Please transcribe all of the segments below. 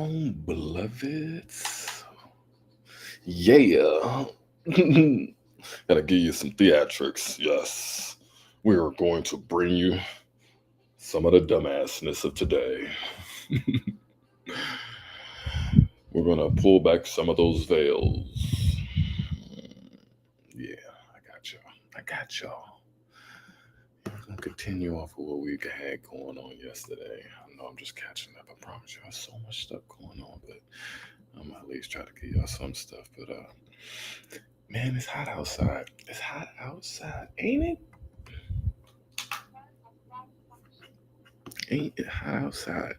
Shalom, beloveds. Yeah. Gotta give you some theatrics. Yes. We are going to bring you some of the dumbassness of today. We're gonna pull back some of those veils. Yeah, I got y'all. I got y'all. We're gonna continue off of what we had going on yesterday. I know I'm just catching up. I promise y'all, so much stuff going on, but I'm gonna at least try to give y'all some stuff. But man, it's hot outside. It's hot outside, ain't it? Ain't it hot outside?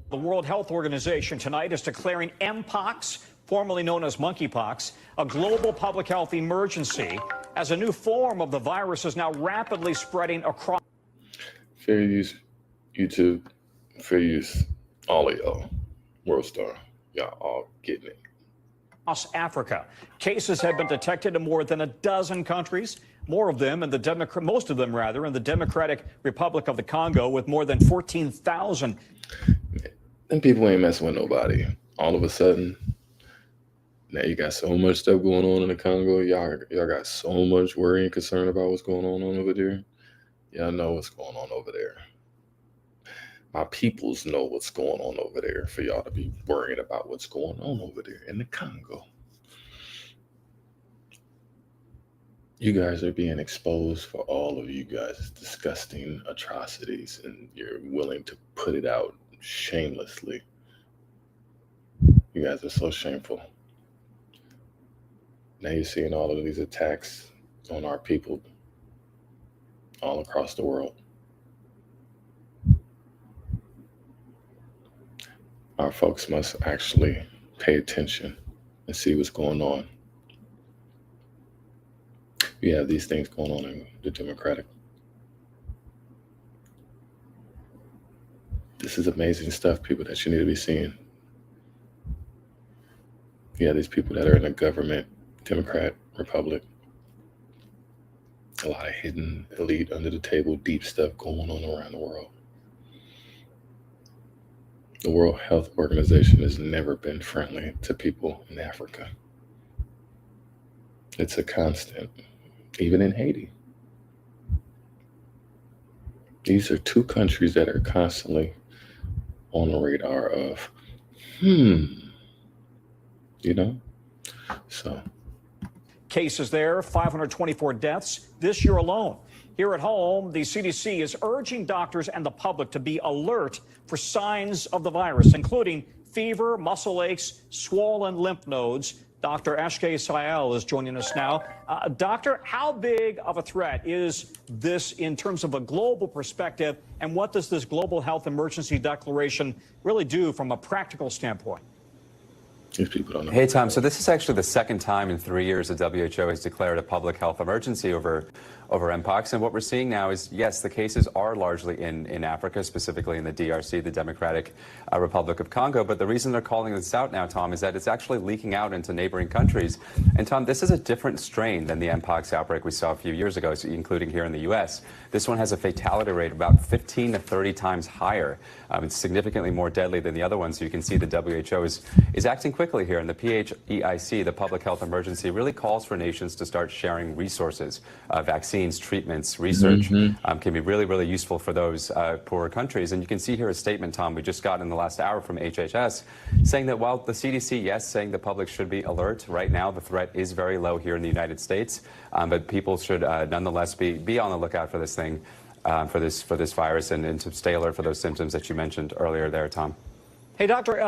The World Health Organization tonight is declaring Mpox, formerly known as monkeypox, a global public health emergency as a new form of the virus is now rapidly spreading across. Fair use, YouTube. Fair use, all of y'all. World Star, y'all all getting it. Across Africa. Cases have been detected in more than a dozen countries. More of them in the most of them rather, in the Democratic Republic of the Congo, with more than 14,000. And people ain't messing with nobody. All of a sudden, now you got so much stuff going on in the Congo. Y'all got so much worry and concern about what's going on over there. Y'all know what's going on over there. My peoples know what's going on over there for y'all to be worried about what's going on over there in the Congo. You guys are being exposed for all of you guys' disgusting atrocities, and you're willing to put it out shamelessly. You guys are so shameful. Now you're seeing all of these attacks on our people all across the world. Our folks must actually pay attention and see what's going on. You have these things going on in the Democratic. This is amazing stuff, people, that you need to be seeing. You have these people that are in the government, Democrat, Republic. A lot of hidden, elite, under the table, deep stuff going on around the world. The World Health Organization has never been friendly to people in Africa. It's a constant, even in Haiti. These are two countries that are constantly on the radar of, you know? So. Cases there, 524 deaths this year alone. Here at home, the CDC is urging doctors and the public to be alert for signs of the virus, including fever, muscle aches, swollen lymph nodes. Dr. Ashke Sayal is joining us now. Doctor, how big of a threat is this in terms of a global perspective, and what does this global health emergency declaration really do from a practical standpoint? These people don't know. Hey, Tom. So this is actually the second time in 3 years the WHO has declared a public health emergency over Mpox. And what we're seeing now is, yes, the cases are largely in Africa, specifically in the DRC, the Democratic Republic of Congo. But the reason they're calling this out now, Tom, is that it's actually leaking out into neighboring countries. And, Tom, this is a different strain than the Mpox outbreak we saw a few years ago, including here in the U.S. This one has a fatality rate about 15 to 30 times higher. It's significantly more deadly than the other ones. So you can see the WHO is acting quickly here. And the PHEIC, the public health emergency, really calls for nations to start sharing resources, vaccines, treatments, research. Can be really, really useful for those poorer countries. And you can see here a statement, Tom, we just got in the last hour from HHS, saying that while the CDC, yes, saying the public should be alert, right now the threat is very low here in the United States, but people should nonetheless be on the lookout for this thing, for this virus, and to stay alert for those symptoms that you mentioned earlier there, Tom. Hey, Doctor,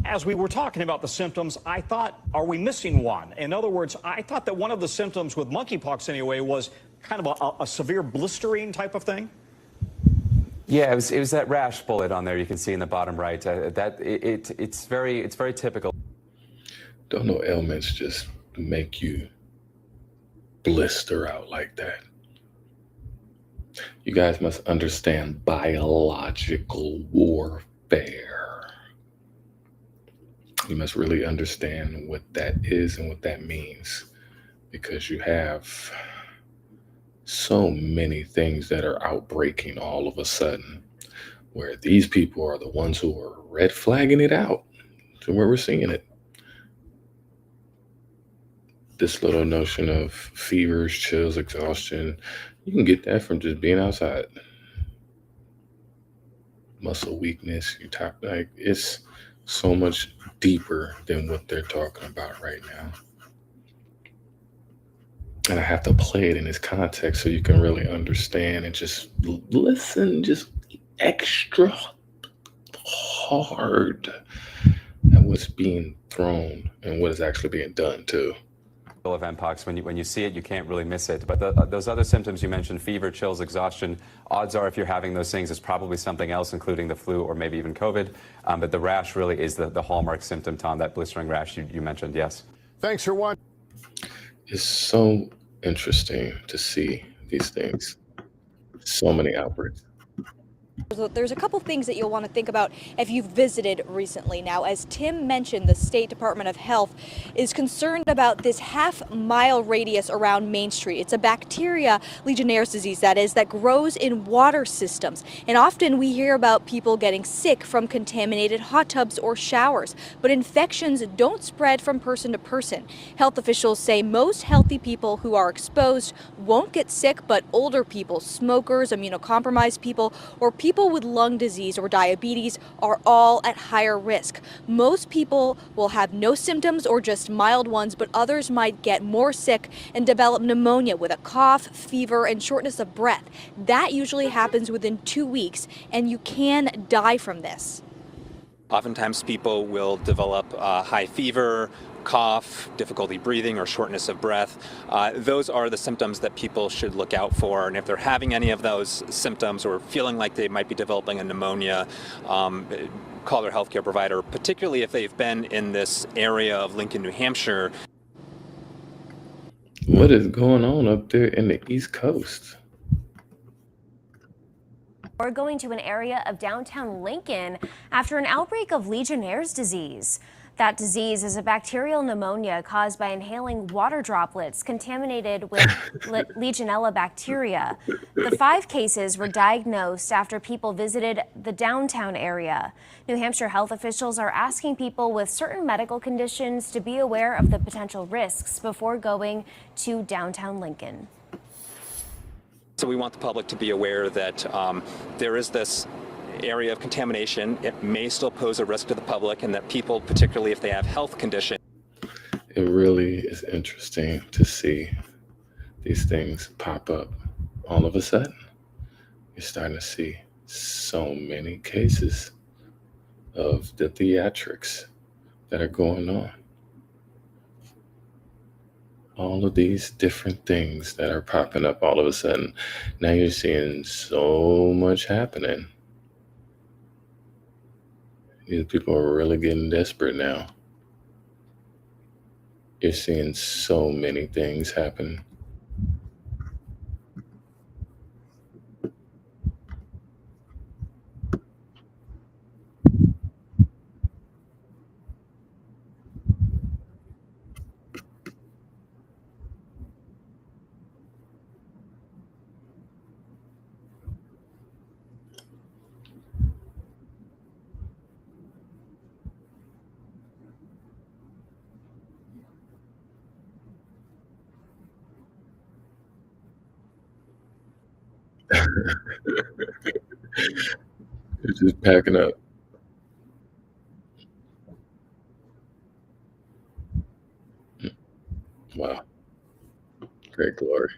as we were talking about the symptoms, I thought, are we missing one? In other words, I thought that one of the symptoms with monkeypox anyway was kind of a severe blistering type of thing. Yeah, it was that rash bullet on there you can see in the bottom right. It's very typical. Don't know ailments just make you blister out like that. You guys must understand biological warfare. You must really understand what that is and what that means, because you have so many things that are outbreaking all of a sudden. where these people are the ones who are red flagging it out to where we're seeing it. This little notion of fevers, chills, exhaustion, you can get that from just being outside. Muscle weakness, you talk like it's so much deeper than what they're talking about right now. And I have to play it in its context so you can really understand and just listen just extra hard at what's being thrown and what is actually being done too. Of Mpox, when you see it, you can't really miss it. But those other symptoms you mentioned, fever, chills, exhaustion, odds are if you're having those things, it's probably something else, including the flu or maybe even COVID. But the rash really is the hallmark symptom, Tom, that blistering rash you mentioned, yes. Thanks for watching. It's so interesting to see these things. So many outbreaks. There's a couple things that you'll want to think about if you've visited recently. Now, as Tim mentioned, the State Department of Health is concerned about this half-mile radius around Main Street. It's a bacteria, Legionnaires disease that is, that grows in water systems. And often we hear about people getting sick from contaminated hot tubs or showers. But infections don't spread from person to person. Health officials say most healthy people who are exposed won't get sick, but older people, smokers, immunocompromised people, or people with lung disease or diabetes are all at higher risk. Most people will have no symptoms or just mild ones, but others might get more sick and develop pneumonia with a cough, fever, and shortness of breath. That usually happens within 2 weeks, and you can die from this. Oftentimes people will develop high fever, cough, difficulty breathing, or shortness of breath. Those are the symptoms that people should look out for. And if they're having any of those symptoms or feeling like they might be developing a pneumonia, call their healthcare provider, particularly if they've been in this area of Lincoln, New Hampshire. What is going on up there in the East Coast? We're going to an area of downtown Lincoln after an outbreak of Legionnaires disease. That disease is a bacterial pneumonia caused by inhaling water droplets contaminated with Legionella bacteria. The 5 cases were diagnosed after people visited the downtown area. New Hampshire health officials are asking people with certain medical conditions to be aware of the potential risks before going to downtown Lincoln. So we want the public to be aware that there is this area of contamination. It may still pose a risk to the public, and that people, particularly if they have health conditions. It really is interesting to see these things pop up all of a sudden. You're starting to see so many cases of the theatrics that are going on. All of these different things that are popping up all of a sudden. Now you're seeing so much happening. These people are really getting desperate now. You're seeing so many things happen. It's just packing up. Wow. Great glory.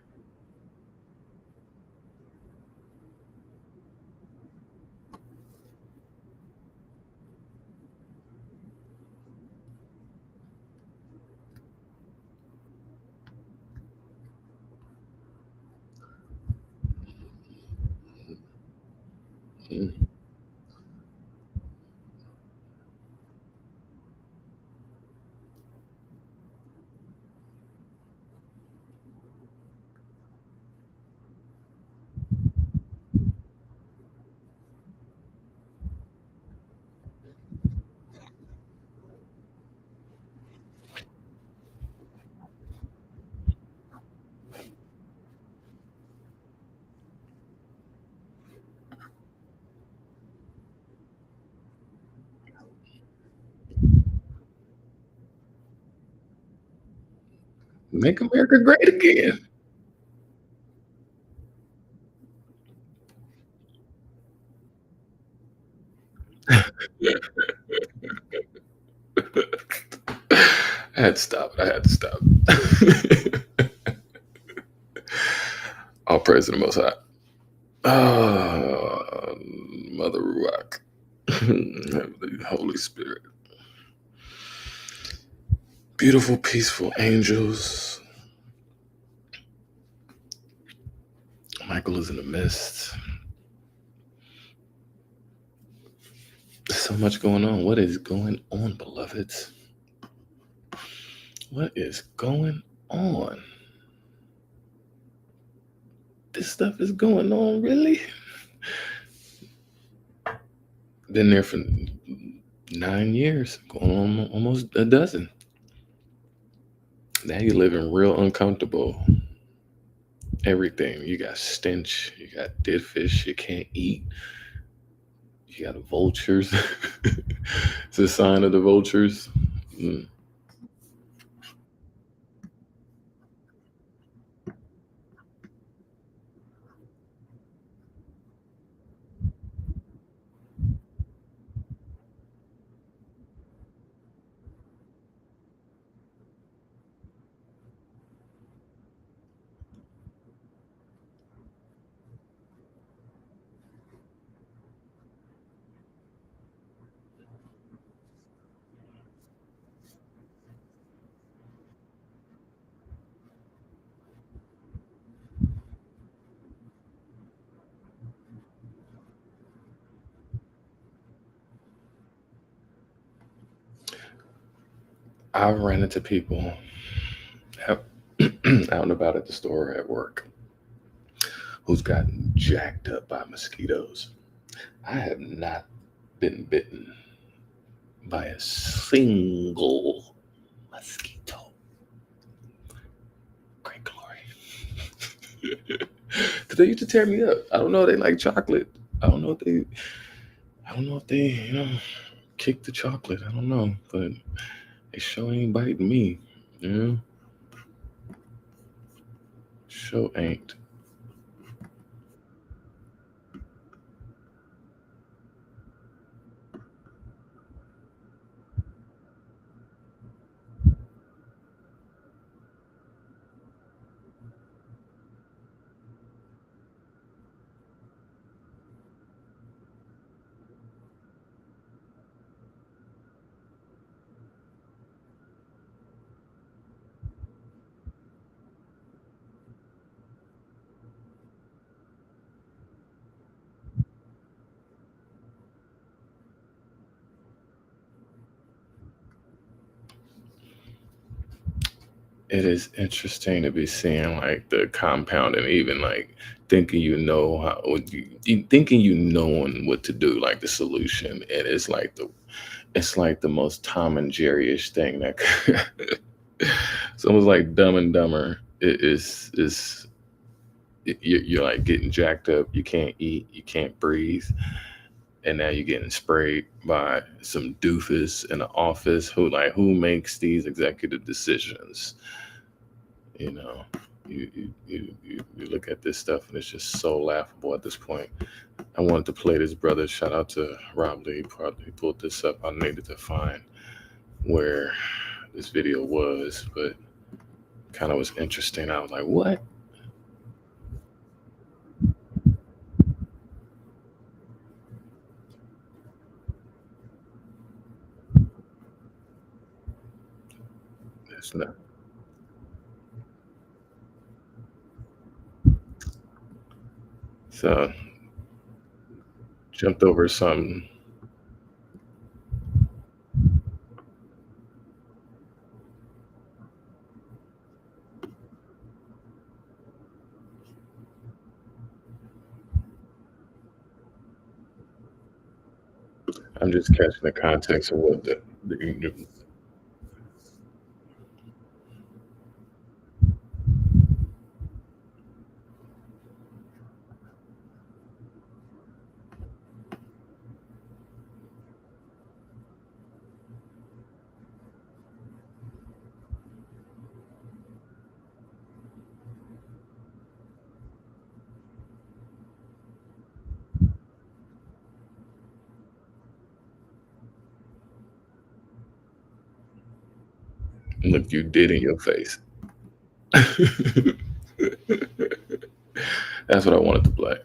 Mm. Make America great again. I had to stop it. I had to stop it. All praise to the Most High. Ah, Mother Ruach, Heavenly Holy Spirit, beautiful, peaceful angels. Michael is in the midst. There's so much going on. What is going on, beloveds? What is going on? This stuff is going on, really? Been there for 9 years, going on almost a dozen. Now you're living real uncomfortable. Everything. You got stench, you got dead fish you can't eat, you got vultures. It's a sign of the vultures. Mm. I've ran into people out and about at the store or at work who's gotten jacked up by mosquitoes. I have not been bitten by a single mosquito. Great glory. Because they used to tear me up. I don't know if they like chocolate. I don't know if they, kick the chocolate. I don't know. But they sure ain't biting me. Yeah. Sure ain't. It is interesting to be seeing like the compound and even like thinking thinking knowing what to do, like the solution. And it's like the most Tom and Jerry-ish thing that it's almost like Dumb and Dumber. You're like getting jacked up. You can't eat. You can't breathe. And now you're getting sprayed by some doofus in the office who makes these executive decisions. You know, you look at this stuff and it's just so laughable at this point. I wanted to play this brother. Shout out to Rob Lee. Probably pulled this up. I needed to find where this video was, but kind of was interesting. I was like, what? It's not. So jumped over something. I'm just catching the context of what the Look you did in your face. That's what I wanted to play.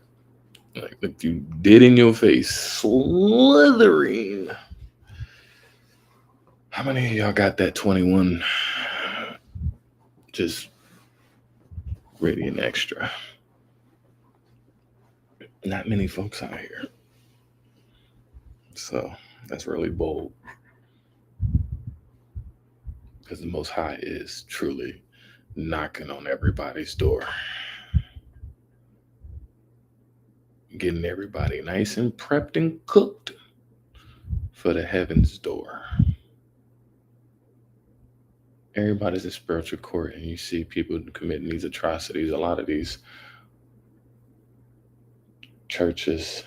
Like, look you did in your face. Slithering. How many of y'all got that 21 just radiant extra? Not many folks out here. So that's really bold. Because the Most High is truly knocking on everybody's door. Getting everybody nice and prepped and cooked for the heavens door. Everybody's in spiritual court, and you see people committing these atrocities. A lot of these churches,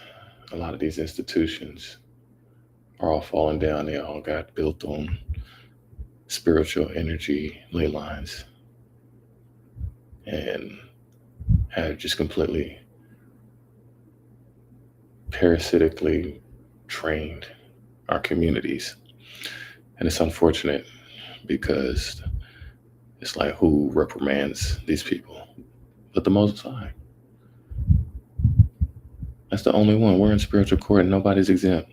a lot of these institutions are all falling down. They all got built on spiritual energy ley lines and have just completely parasitically trained our communities. And it's unfortunate because it's like, who reprimands these people? But the Most High. That's the only one. We're in spiritual court and nobody's exempt.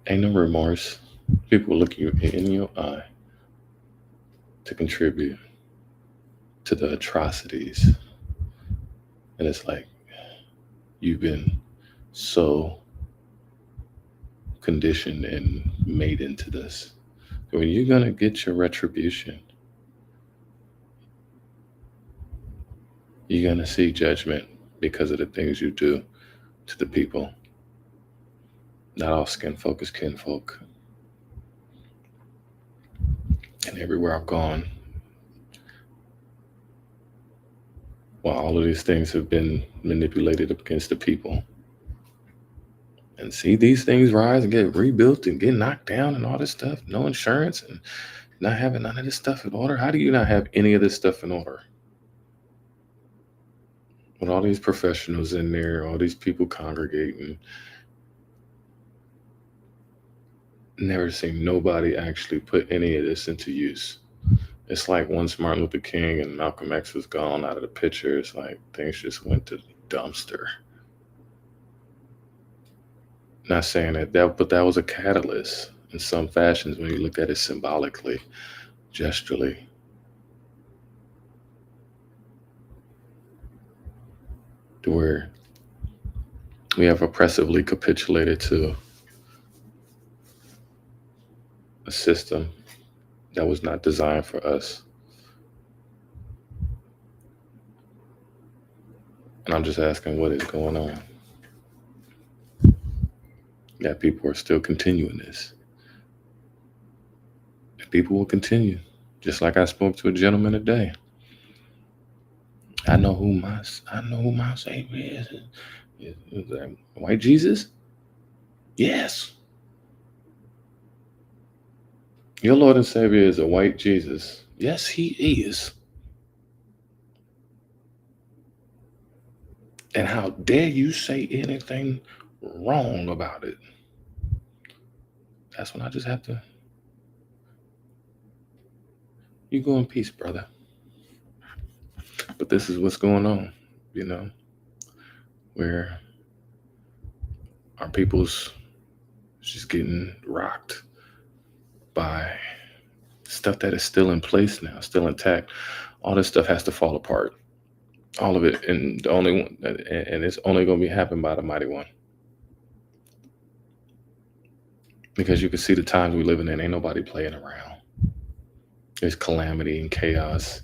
Ain't no remorse. People look you in your eye to contribute to the atrocities. And it's like, you've been so conditioned and made into this. When you're going to get your retribution, you're going to see judgment because of the things you do to the people. Not all skin folk is kinfolk. And everywhere I've gone, while all of these things have been manipulated against the people, and see these things rise and get rebuilt and get knocked down and all this stuff, no insurance and not having none of this stuff in order. How do you not have any of this stuff in order? With all these professionals in there, all these people congregating, never seen nobody actually put any of this into use. It's like once Martin Luther King and Malcolm X was gone out of the picture, it's like things just went to the dumpster. Not saying that, but that was a catalyst in some fashions when you look at it symbolically, gesturally. To where we have oppressively capitulated to a system that was not designed for us. And I'm just asking, what is going on? That people are still continuing this. And people will continue. Just like I spoke to a gentleman today. I know who my Savior is. Is that white Jesus? Yes. Your Lord and Savior is a white Jesus. Yes, he is. And how dare you say anything wrong about it? That's when I just have to. You go in peace, brother. But this is what's going on, where our people's just getting rocked by stuff that is still in place now, still intact. All this stuff has to fall apart. All of it, and the only one, and it's only going to be happened by the Mighty One. Because you can see the times we're living in, ain't nobody playing around. There's calamity and chaos.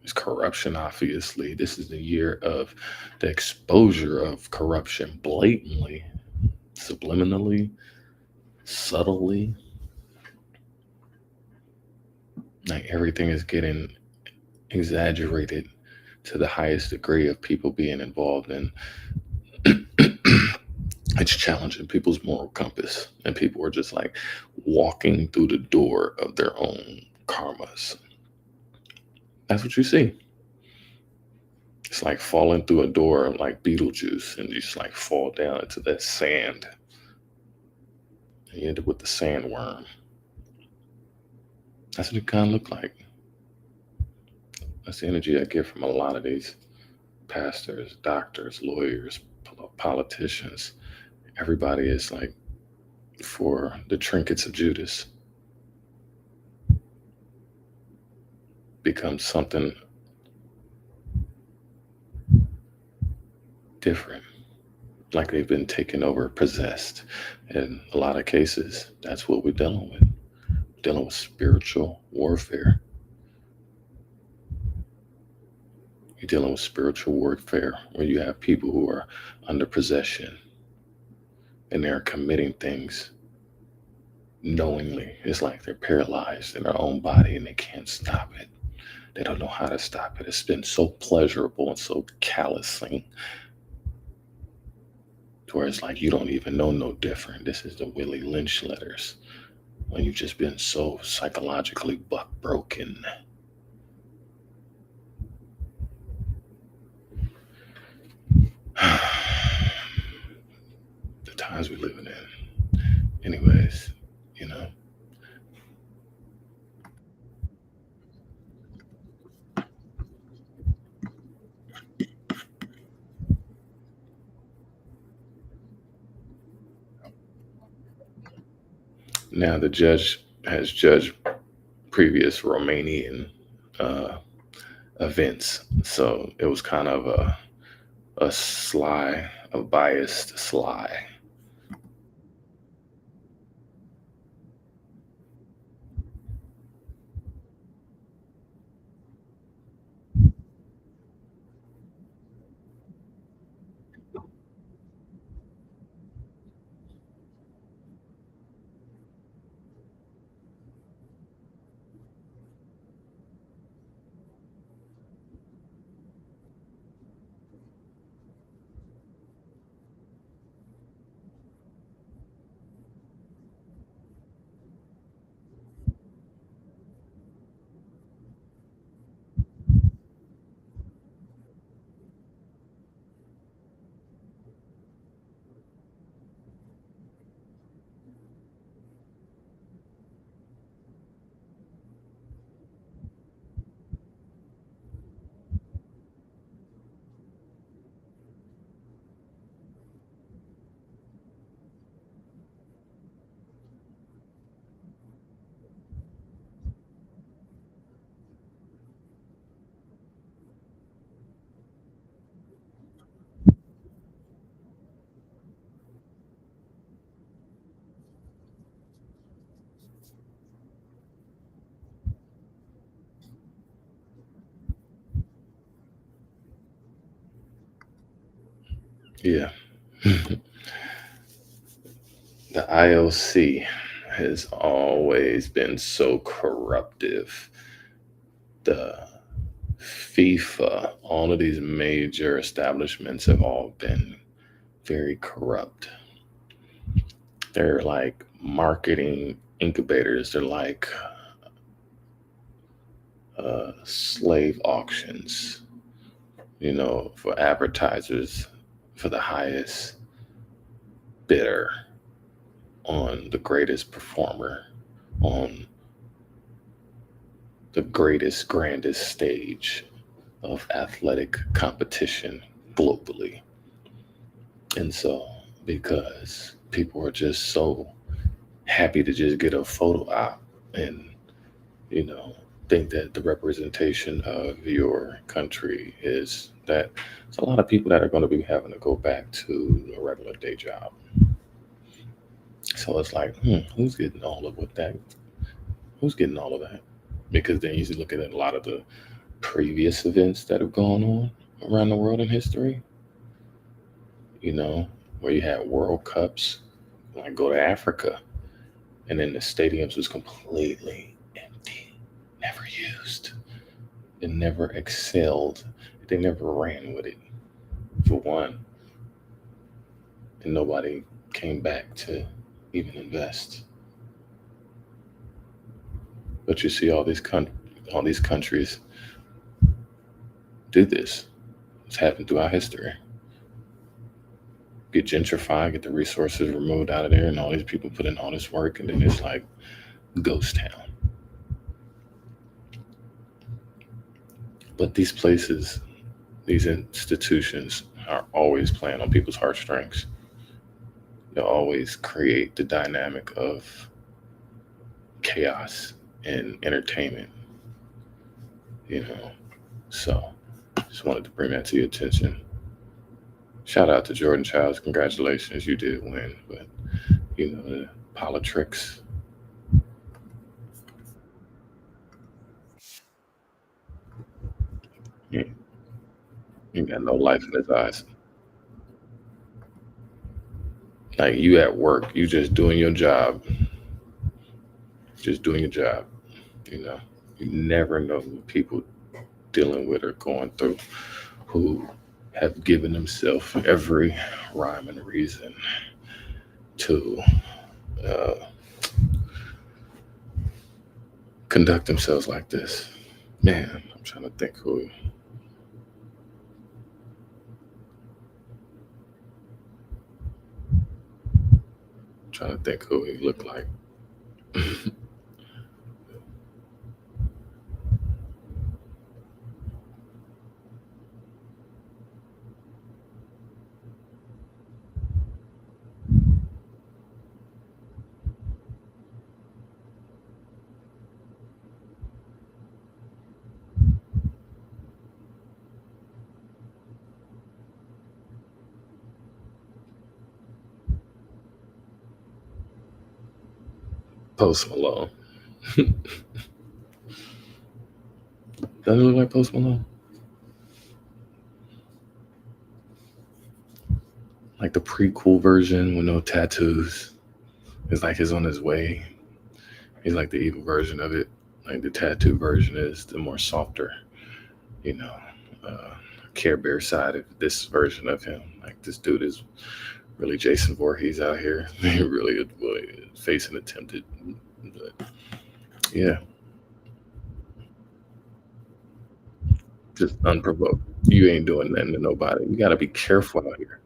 There's corruption, obviously. This is the year of the exposure of corruption blatantly, subliminally, subtly. Like everything is getting exaggerated to the highest degree of people being involved in. It's challenging people's moral compass, and people are just like walking through the door of their own karmas. That's what you see. It's like falling through a door like Beetlejuice, and you just like fall down into that sand. And you end up with the sandworm. That's what it kind of looked like. That's the energy I get from a lot of these pastors, doctors, lawyers, politicians. Everybody is like for the trinkets of Judas. Becomes something different, like they've been taken over, possessed. In a lot of cases, that's what we're dealing with. We're dealing with spiritual warfare. You're dealing with spiritual warfare where you have people who are under possession and they're committing things knowingly. It's like they're paralyzed in their own body and they can't stop it. They don't know how to stop it. It's been so pleasurable and so callousing to where it's like you don't even know no different. This is the Willie Lynch letters when you've just been so psychologically buck broken. The times we're living in. Anyways, you know. Now the judge has judged previous Romanian events, so it was kind of a biased sly. Yeah. The IOC has always been so corruptive. The FIFA, all of these major establishments have all been very corrupt. They're like marketing incubators. They're like slave auctions, for advertisers for the highest bidder on the greatest performer on the greatest, grandest stage of athletic competition globally. And so, because people are just so happy to just get a photo op and, think that the representation of your country is that, it's a lot of people that are going to be having to go back to a regular day job. So it's like, who's getting all of what that? Who's getting all of that? Because then you look at a lot of the previous events that have gone on around the world in history, where you had World Cups, like go to Africa, and then the stadiums was completely empty, never used. It never excelled. They never ran with it, for one. And nobody came back to even invest. But you see all these countries do this. It's happened throughout history. Get gentrified, get the resources removed out of there, and all these people put in all this work, and then it's like ghost town. But these places, these institutions are always playing on people's heartstrings. They'll always create the dynamic of chaos and entertainment, you know. So just wanted to bring that to your attention. Shout out to Jordan Childs. Congratulations, you did win. But the politics. He got no life in his eyes. Like, you at work, you just doing your job. Just doing your job. You never know what people dealing with or going through who have given themselves every rhyme and reason to conduct themselves like this. Man, I'm trying to think who. Trying to think who he looked like. Post Malone. Does it look like Post Malone? Like the pre-cool version with no tattoos. It's like he's on his way. He's like the evil version of it. Like the tattoo version is the more softer, Care Bear side of this version of him. Like, this dude is really Jason Voorhees out here. He really facing attempted. But yeah, just unprovoked. You ain't doing nothing to nobody. You got to be careful out here.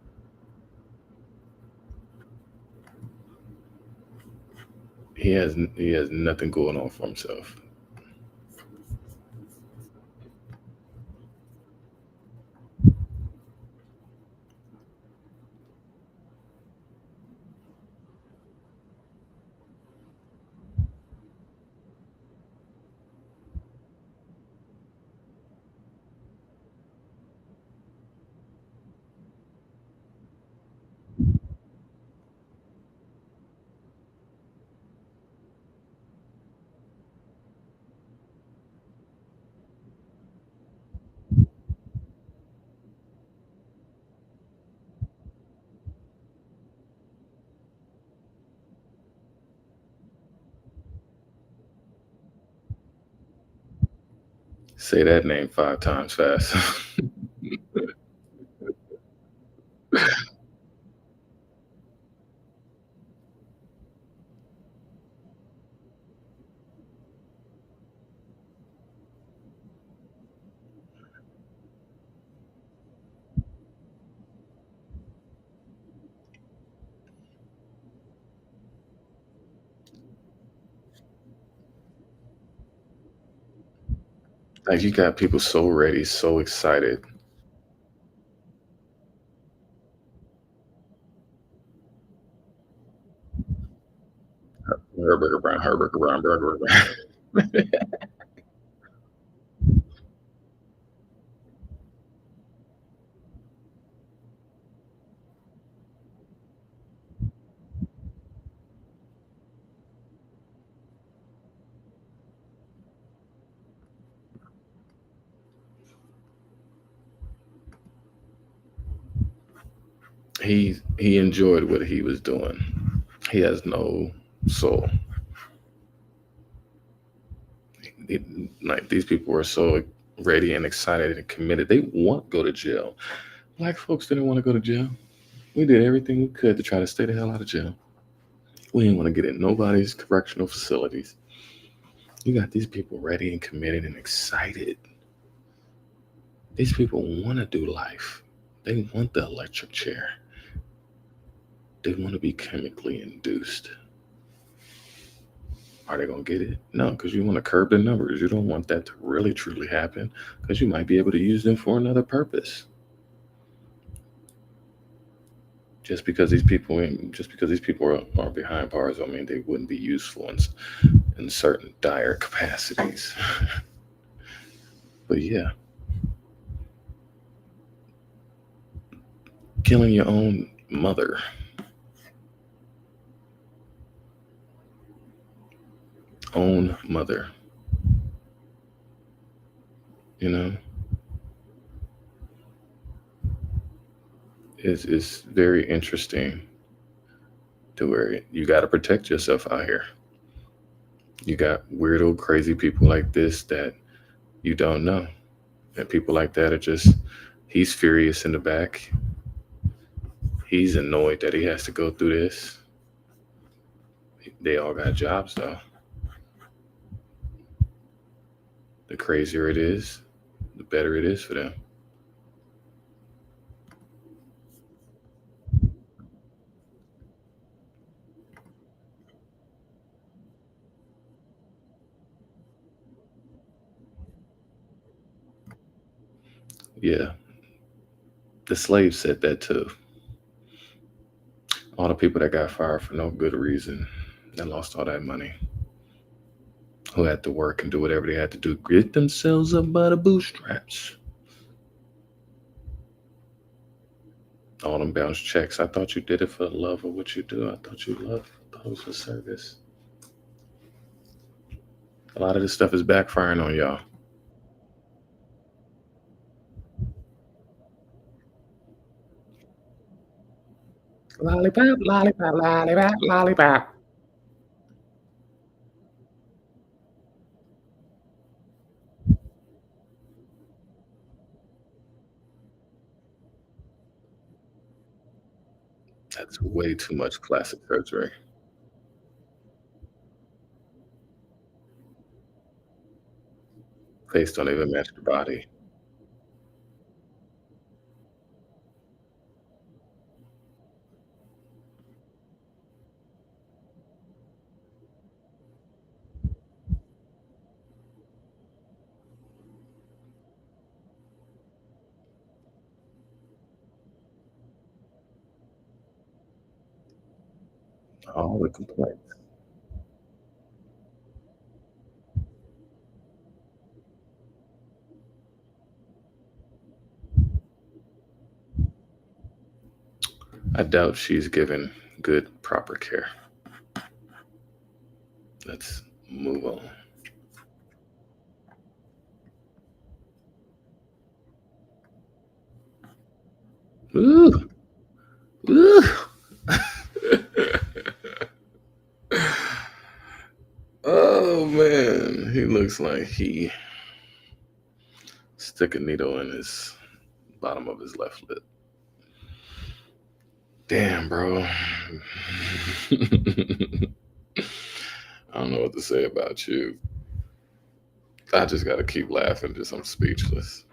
He has nothing going on for himself. Say that name 5 times fast. Like, you got people so ready, so excited. Herberger Brown, Herberger Brown, Burger Brown. He enjoyed what he was doing. He has no soul. Like, these people were so ready and excited and committed. They want to go to jail. Black folks didn't want to go to jail. We did everything we could to try to stay the hell out of jail. We didn't want to get in nobody's correctional facilities. You got these people ready and committed and excited. These people want to do life. They want the electric chair. They want to be chemically induced. Are they going to get it? No, because you want to curb the numbers. You don't want that to really truly happen because you might be able to use them for another purpose. Just because these people are behind bars, don't mean they wouldn't be useful in certain dire capacities. But yeah, killing your own mother. Own mother. You know? It's very interesting to where you got to protect yourself out here. You got weirdo, crazy people like this that you don't know. And people like that are just, he's furious in the back. He's annoyed that he has to go through this. They all got jobs though. The crazier it is, the better it is for them. Yeah, the slaves said that too. All the people that got fired for no good reason and lost all that money, who had to work and do whatever they had to do, get themselves up by the bootstraps. All them bounce checks. I thought you did it for the love of what you do. I thought you loved. I thought it was for service. A lot of this stuff is backfiring on y'all. Lollipop, lollipop, lollipop, lollipop. That's way too much plastic surgery. Face don't even match the body. All the complaints. I doubt she's given good, proper care. Let's move on. Ooh, ooh. Oh man, he looks like he stick a needle in his bottom of his left lip. Damn, bro. I don't know what to say about you. I just gotta keep laughing. I'm speechless.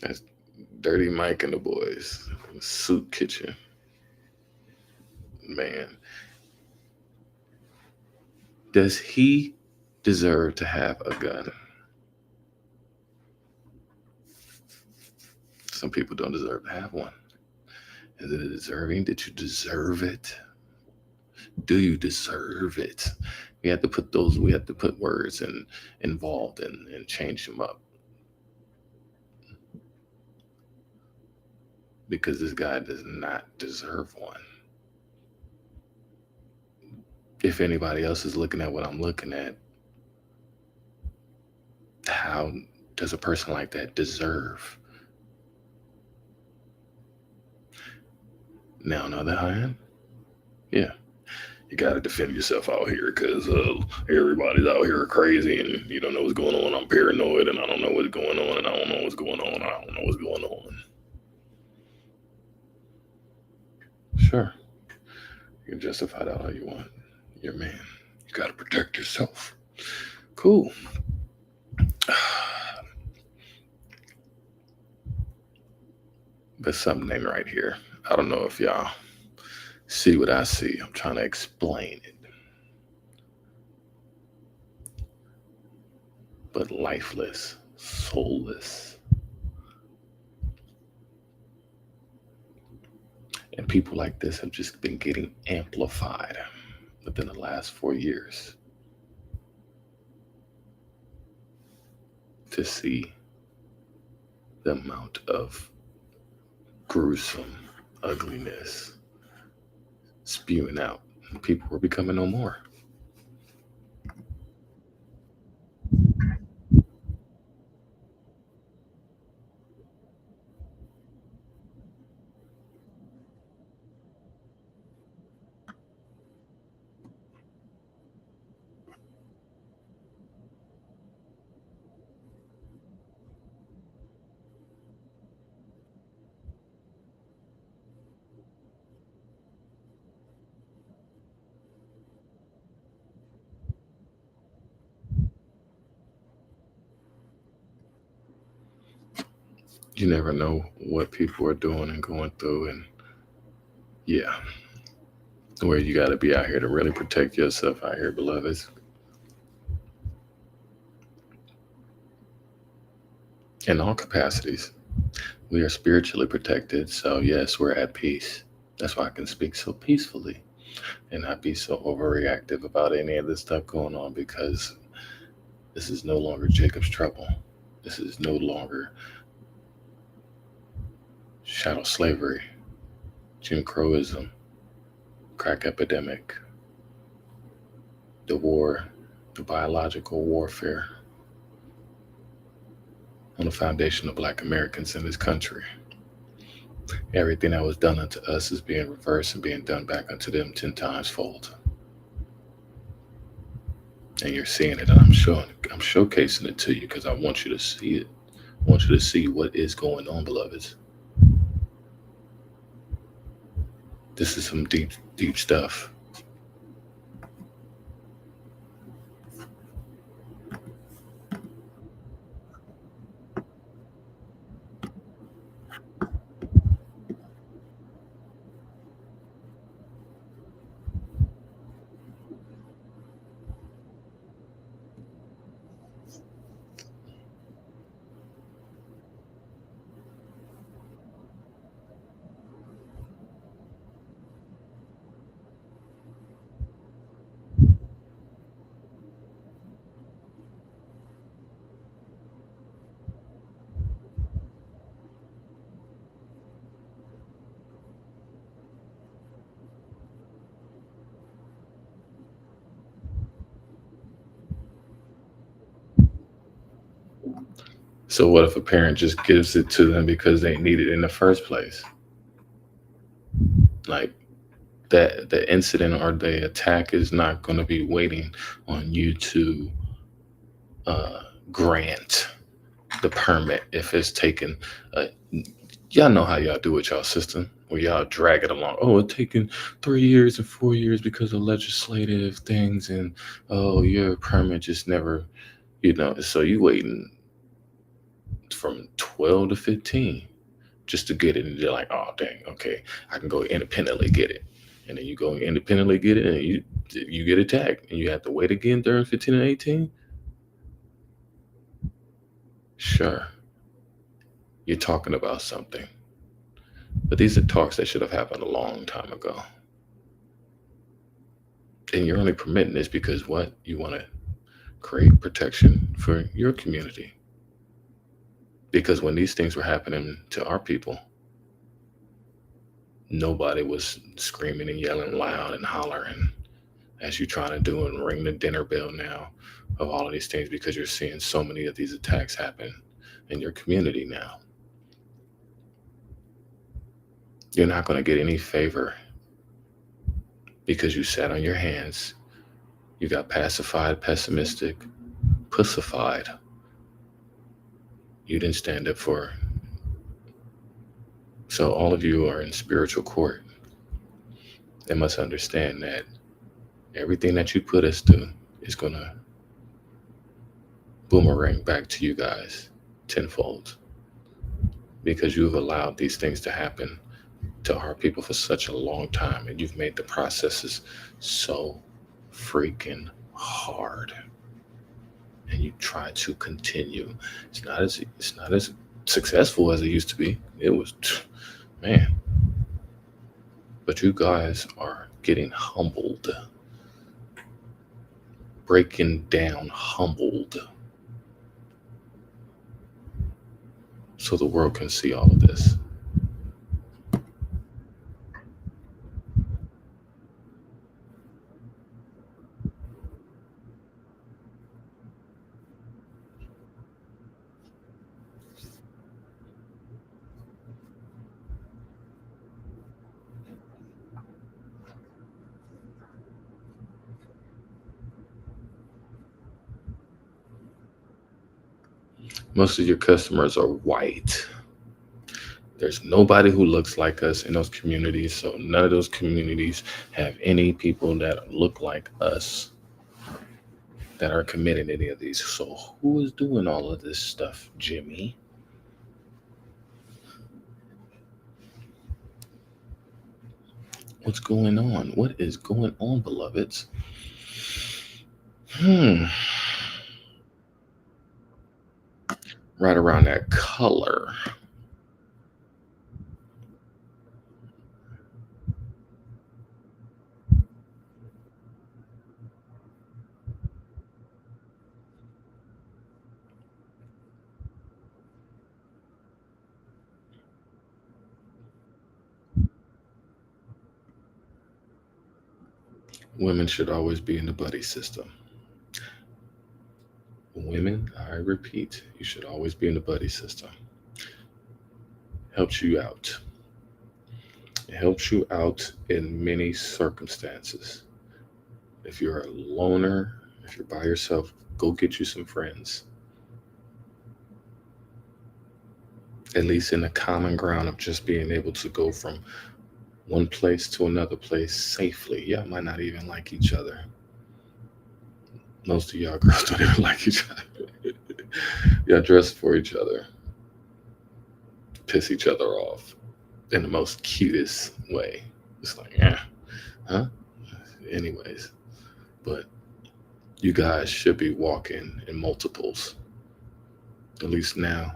That's Dirty Mike and the boys. Soup Kitchen. Man. Does he deserve to have a gun? Some people don't deserve to have one. Is it deserving? Did you deserve it? Do you deserve it? We have to put words and involved and change them up. Because this guy does not deserve one. If anybody else is looking at what I'm looking at, how does a person like that deserve? Now, on the other hand, yeah, you got to defend yourself out here because everybody's out here crazy and you don't know what's going on. I'm paranoid and I don't know what's going on and I don't know what's going on. I don't know what's going on. Sure, you can justify that all you want. You're a man. You got to protect yourself. Cool. but something ain't right here. I don't know if y'all see what I see. I'm trying to explain it. But lifeless, soulless. And people like this have just been getting amplified within the last 4 years to see the amount of gruesome ugliness spewing out. People were becoming no more. You never know what people are doing and going through, and yeah, where you got to be out here to really protect yourself out here, beloveds. In all capacities, we are spiritually protected. So, yes, we're at peace. That's why I can speak so peacefully and not be so overreactive about any of this stuff going on, because this is no longer Jacob's trouble. This is no longer chattel slavery, Jim Crowism, crack epidemic, the war, the biological warfare on the foundation of Black Americans in this country. Everything that was done unto us is being reversed and being done back unto them 10 times fold. And you're seeing it, and I'm showcasing it to you because I want you to see it. I want you to see what is going on, beloveds. This is some deep, deep stuff. So what if a parent just gives it to them because they need it in the first place? Like, that the incident or the attack is not going to be waiting on you to grant the permit if it's taken. Y'all know how y'all do with y'all system, where y'all drag it along. Oh, it's taken 3 years and 4 years because of legislative things, and oh, your permit just never, so you waiting from 12 to 15 just to get it, and you're like, oh dang, okay, I can go independently get it. And then you go independently get it, and you get attacked, and you have to wait again during 15 and 18. Sure, you're talking about something, but these are talks that should have happened a long time ago. And you're only permitting this because what? You want to create protection for your community. Because when these things were happening to our people, nobody was screaming and yelling loud and hollering as you're trying to do and ring the dinner bell now of all of these things, because you're seeing so many of these attacks happen in your community now. You're not going to get any favor because you sat on your hands. You got pacified, pessimistic, pussified. You didn't stand up for. So all of you are in spiritual court. They must understand that everything that you put us through is going to boomerang back to you guys tenfold. because you've allowed these things to happen to our people for such a long time, and you've made the processes so freaking hard, and you try to continue. It's not as successful as it used to be. It was, man, but you guys are getting humbled, breaking down humbled, so the world can see all of this. Most of your customers are white. There's nobody who looks like us in those communities, so none of those communities have any people that look like us that are committing any of these. So who is doing all of this stuff, Jimmy? What's going on? What is going on, beloveds? Hmm. Right around that color. Women should always be in the buddy system. Women, I repeat, you should always be in the buddy system. Helps you out. It helps you out in many circumstances. If you're a loner, if you're by yourself, go get you some friends. At least in the common ground of just being able to go from one place to another place safely. Y'all might not even like each other. Most of y'all girls don't even like each other. Y'all dress for each other, piss each other off in the most cutest way. It's like, yeah, huh? Anyways, but you guys should be walking in multiples. At least now,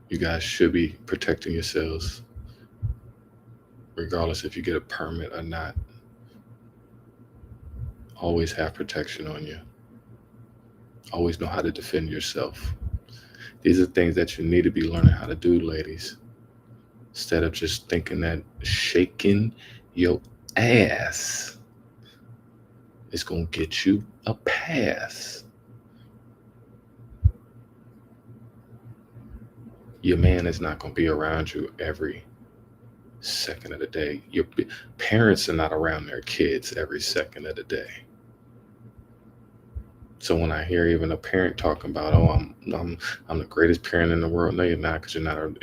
you guys should be protecting yourselves, regardless if you get a permit or not. Always have protection on you. Always know how to defend yourself. These are things that you need to be learning how to do, ladies. Instead of just thinking that shaking your ass is going to get you a pass. Your man is not going to be around you every second of the day. Your parents are not around their kids every second of the day. So when I hear even a parent talking about, oh, I'm the greatest parent in the world, no, you're not, because you're not.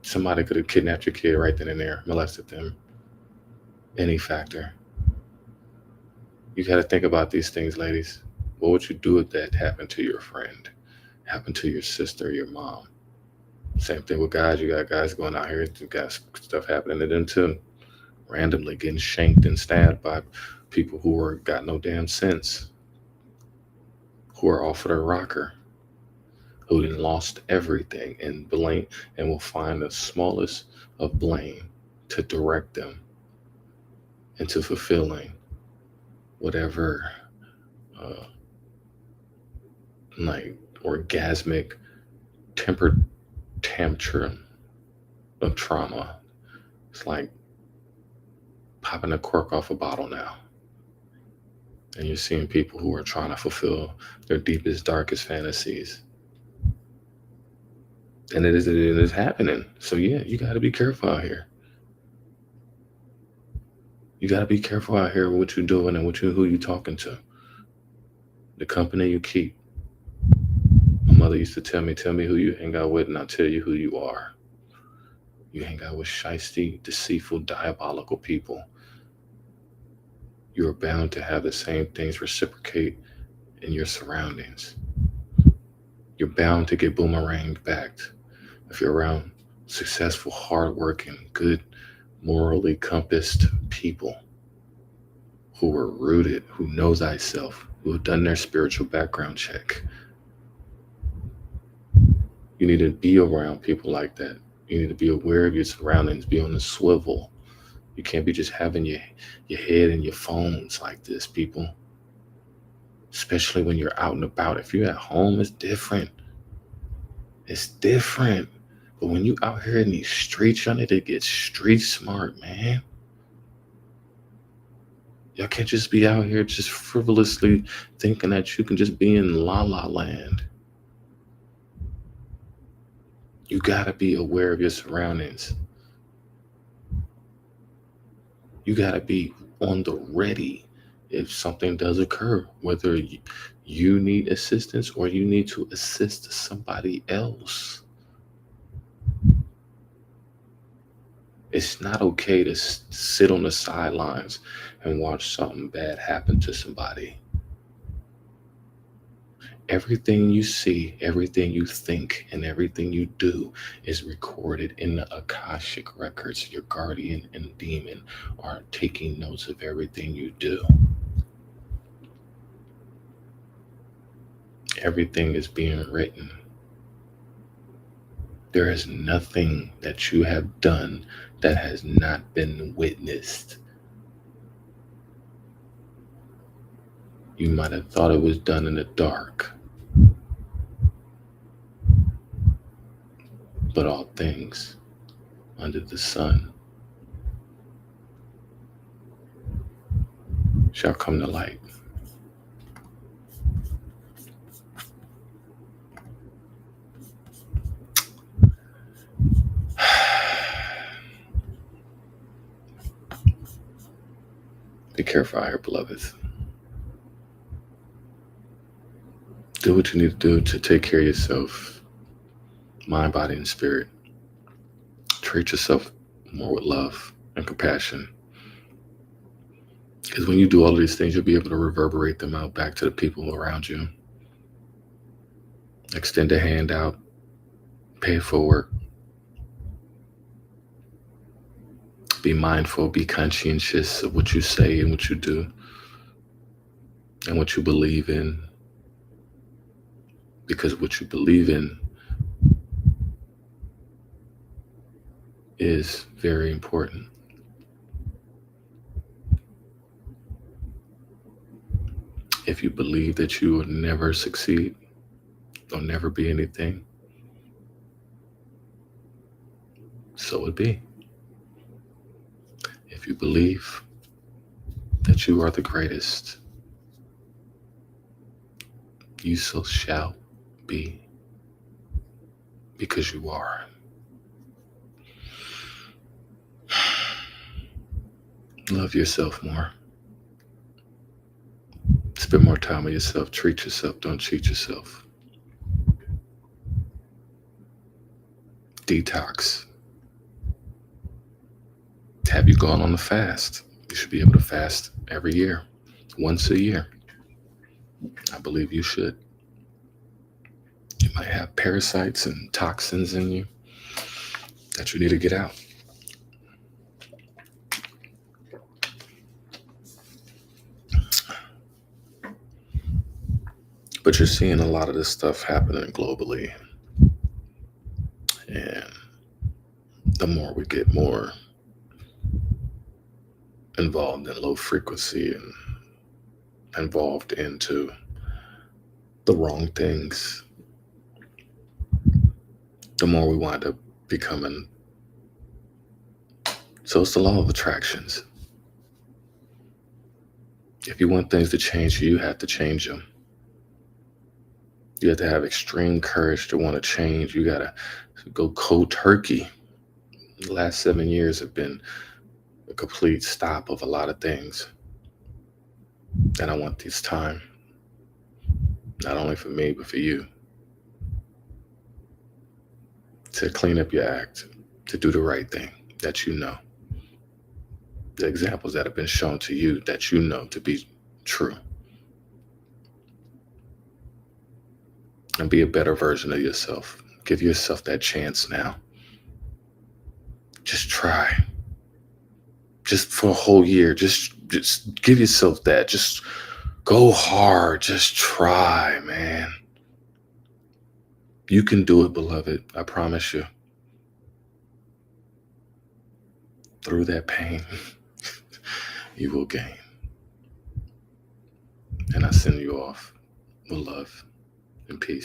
Somebody could have kidnapped your kid right then and there, molested them, any factor. You got to think about these things, ladies. What would you do if that happened to your friend, happened to your sister, your mom? Same thing with guys. You got guys going out here, you got stuff happening to them too, randomly getting shanked and stabbed by people who are got no damn sense, who are off of their rocker, who then lost everything and blame, and will find the smallest of blame to direct them into fulfilling whatever like orgasmic temper tantrum of trauma. It's like popping a cork off a bottle now. And you're seeing people who are trying to fulfill their deepest, darkest fantasies. And it is happening. So yeah, you got to be careful out here. You got to be careful out here with what you're doing and who you're talking to. The company you keep. My mother used to tell me who you hang out with, and I'll tell you who you are. You hang out with shiesty, deceitful, diabolical people. You are bound to have the same things reciprocate in your surroundings. you're bound to get boomeranged back. If you're around successful, hardworking, good, morally compassed people who are rooted, who knows thyself, who have done their spiritual background check, you need to be around people like that. You need to be aware of your surroundings, be on the swivel. You can't be just having your head in your phones like this, people. Especially when you're out and about. If you're at home, it's different. It's different. But when you out here in these streets, y'all need to get street smart, man. Y'all can't just be out here just frivolously thinking that you can just be in la la land. You gotta be aware of your surroundings. You gotta be on the ready if something does occur, whether you need assistance or you need to assist somebody else. It's not okay to sit on the sidelines and watch something bad happen to somebody. Everything you see, everything you think, and everything you do is recorded in the Akashic records. Your guardian and demon are taking notes of everything you do. Everything is being written. There is nothing that you have done that has not been witnessed. You might have thought it was done in the dark, but all things under the sun shall come to light. Be careful out here, beloveds. Do what you need to do to take care of yourself, mind, body, and spirit. Treat yourself more with love and compassion. Because when you do all of these things, you'll be able to reverberate them out back to the people around you. Extend a hand out. Pay it forward. Be mindful, be conscientious of what you say and what you do and what you believe in. Because what you believe in is very important. If you believe that you will never succeed or never be anything, so it be. If you believe that you are the greatest, you so shall be, because you are. Love yourself more. Spend more time with yourself. Treat yourself. Don't cheat yourself. Detox. Have you gone on a fast? You should be able to fast every year, once a year. I believe you should. You might have parasites and toxins in you that you need to get out. But you're seeing a lot of this stuff happening globally. And the more we get more involved in low frequency and involved into the wrong things, the more we wind up becoming. So it's the law of attractions. If you want things to change, you have to change them. You have to have extreme courage to want to change. You got to go cold turkey. The last 7 years have been a complete stop of a lot of things. And I want this time, not only for me, but for you, to clean up your act, to do the right thing that you know. The examples that have been shown to you that you know to be true. and be a better version of yourself. Give yourself that chance now. Just try. Just for a whole year, just give yourself that. Just go hard. Just try, man. You can do it, beloved. I promise you. Through that pain, you will gain. And I send you off with love and peace.